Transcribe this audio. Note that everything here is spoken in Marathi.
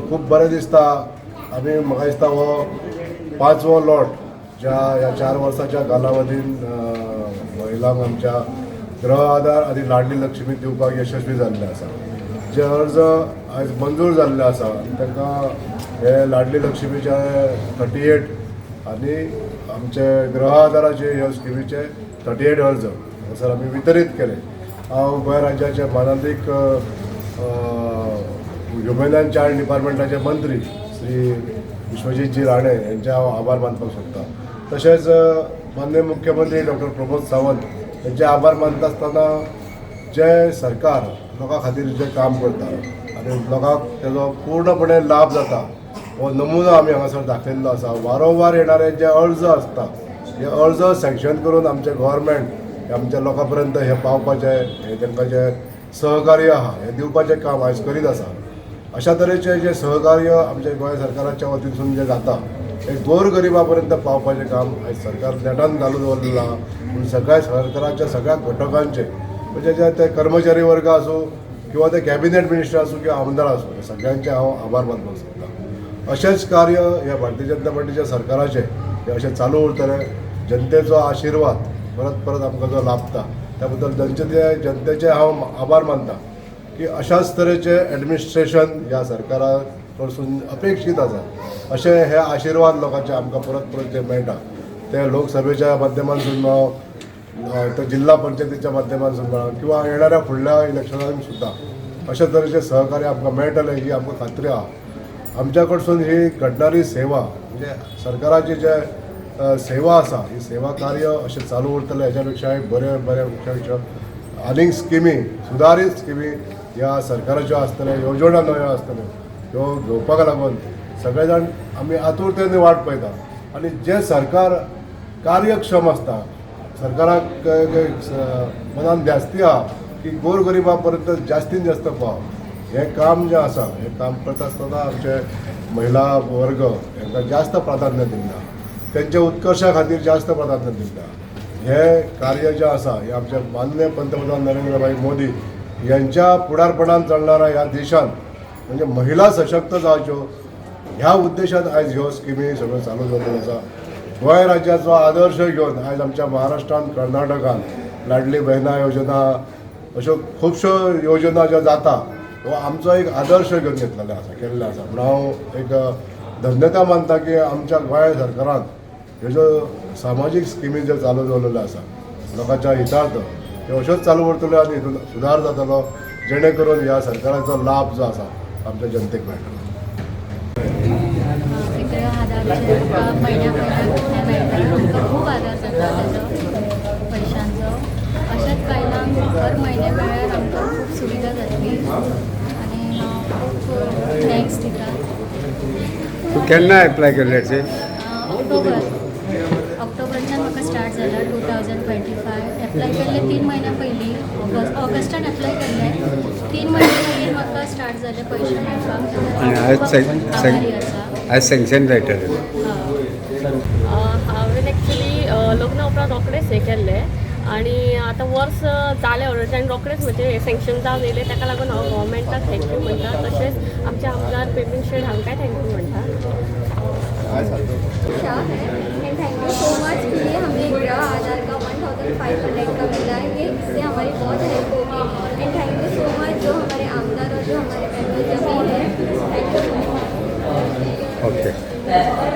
खूप बरें दिसता. आमी म्हाका दिसता हो 5वो लॉट ज्या ह्या 4 वर्साच्या कालावधीन महिलांक आमच्या गृह आधार आनी लाडली लक्ष्मी दिवपाक यशस्वी जाल्ले आसा. जे अर्ज आयज मंजूर जाल्ले आसा तांकां हे लाडली लक्ष्मीचे 38 आनी आमचे गृह आधाराचे ह्या स्किमीचे 38 अर्ज हांगासर आमी वितरीत केले. हांव गोंय राज्याचे माननीक ह्युमन एंड चायल्ड डिपार्टमेंटाचे मंत्री श्री विश्वजीतजी राणे यांचे हांव आभार मानपाक सोदतां. तशेंच माननीय मुख्यमंत्री डॉक्टर प्रमोद सावंत यांचे आभार मानता आसतना जे सरकार लोकां खातीर जे काम करता आनी लोकांक तेजो पूर्णपणे लाभ जाता हो नमुनो आमी हांगासर दाखयल्लो आसा. वारंवार येणारे जे अर्ज आसता हे अर्ज सँक्शन करून आमचे गव्हर्मेंट आमच्या लोकां पर्यंत हे पावपाचें हे तांकां जे सहकार्य आहा हे दिवपाचें काम आयज करीत आसा. अशा तरेचे जे सहकार्य आमच्या गोंय सरकाराच्या वतीनसून जे जाता हे गोरगरिबा पर्यंत पावपाचें काम आयज सरकार नेटान चालू दवरलेलं आहा. पूण सगळ्या सरकाराच्या सगळ्या घटकांचे म्हणजे जे ते कर्मचारी वर्ग आसूं किंवा ते कॅबिनेट मिनिस्टर आसूं किंवा आमदार आसूं सगळ्यांचे हांव आभार मानपाक सोदतां. अशेंच कार्य ह्या भारतीय जनता पार्टीच्या सरकाराचे हे अशें चालू उरतले. जनतेचो आशिर्वाद परत परत आमकां जो लाभता त्या बद्दल जनतेचे हांव आभार मानता की अशाच तरेचे एडमिनिस्ट्रेशन ह्या सरकारा कडसून अपेक्षीत आसा. अशे हे आशिर्वाद लोकांचे आमकां परत परत जे मेळटा ते लोकसभेच्या माध्यमांतसून मेळो ते जिल्हा पंचायतीच्या माध्यमांतसून मेळो किंवा येणाऱ्या फुडल्या इलेक्शनांत सुद्दां अशा तरेचे सहकार्य आमकां मेळटलें ही आमकां खात्री आहा. आमच्या कडसून ही घडणारी सेवा म्हणजे सरकाराची जे सेवा आसा ही सेवा कार्य अशें चालू उरतलें. हेच्या पेक्षाय बऱ्या आनीक स्किमी सुदारीत स्किमी ह्या सरकाराच्यो आसतल्यो येवजण्यो नव्यो आसतल्यो ह्यो घेवपाक लागून सगळे जाण आमी आतुरतेन वाट पळयता. आनी जे सरकार कार्यक्षम आसता सरकाराक मनान ध्यास्ती आहा की गोरगरिबा पर्यंत जास्तीन जास्त पाव हे काम जें आसा हे काम करता आसतना आमचे महिला वर्ग हांकां जास्त प्राधान्य दिता. त्यांच्या उत्कर्शा खातीर जास्त प्राधान्य दिता. हे कार्य जे आसा हे आमचे माननीय पंतप्रधान नरेंद्र भाई मोदी यांच्या पुढारपणान चलणारा ह्या देशान म्हणजे महिला सशक्त जावच्यो ह्या उद्देशान आयज ह्यो स्किमी सगळ्यो चालू जाल्ल्यो आसा. गोंय राज्याचो आदर्श घेवन आयज आमच्या महाराष्ट्रान कर्नाटकान लाडली बहिणा योजना अश्यो खुबश्यो योजना ज्यो जाता हो आमचो एक आदर्श घेवन घेतलेले आसा केल्ले आसा. म्हणून हांव एक धन्यता मानता की आमच्या गोंय सरकारान ह्यो ज्यो सामाजीक स्किमी ज्यो चालू दवरलेल्यो आसा लोकांच्या हितार्थ त्यो अश्योच चालू उरतल्यो आनी हितून सुदार जातलो जेणे करून ह्या सरकाराचो लाभ जो आसा आमच्या जनतेक मेळटलो. खूप आधार जाता त्याचो पैशांचो. अशेंच बायलांक हर म्हयने वेळार आमकां खूब सुविधा जातली आनी हांव खूब थँक्स दिता. तूं केन्ना एप्लाय केल्ले? ऑक्टोबरच्यान म्हाका स्टार्ट जाला 2025. एप्लाय केल्ले 3 म्हयन्या पयलीं ऑगस्टान एप्लाय केल्ले 3 म्हयने मागीर म्हाका स्टार्ट जाले पयशे मेळपाक. आज सँक्शन जायतलें. हांवें एक्चुली लग्ना उपरांत रोखडेंच हें केल्लें आनी आतां वर्स जालें ऑलरेडी आनी रोखडेंच म्हणजे सँक्शन जावन येयलें. ताका लागून हांव गव्हर्मेंटाक थँक्यू म्हणटा. तशेंच आमचे आमदार पेपीन शेड हांकांय थँक्यू म्हणटा. थैंक यू सो मच कि हमें गृह आधार का 1500 का मिला है.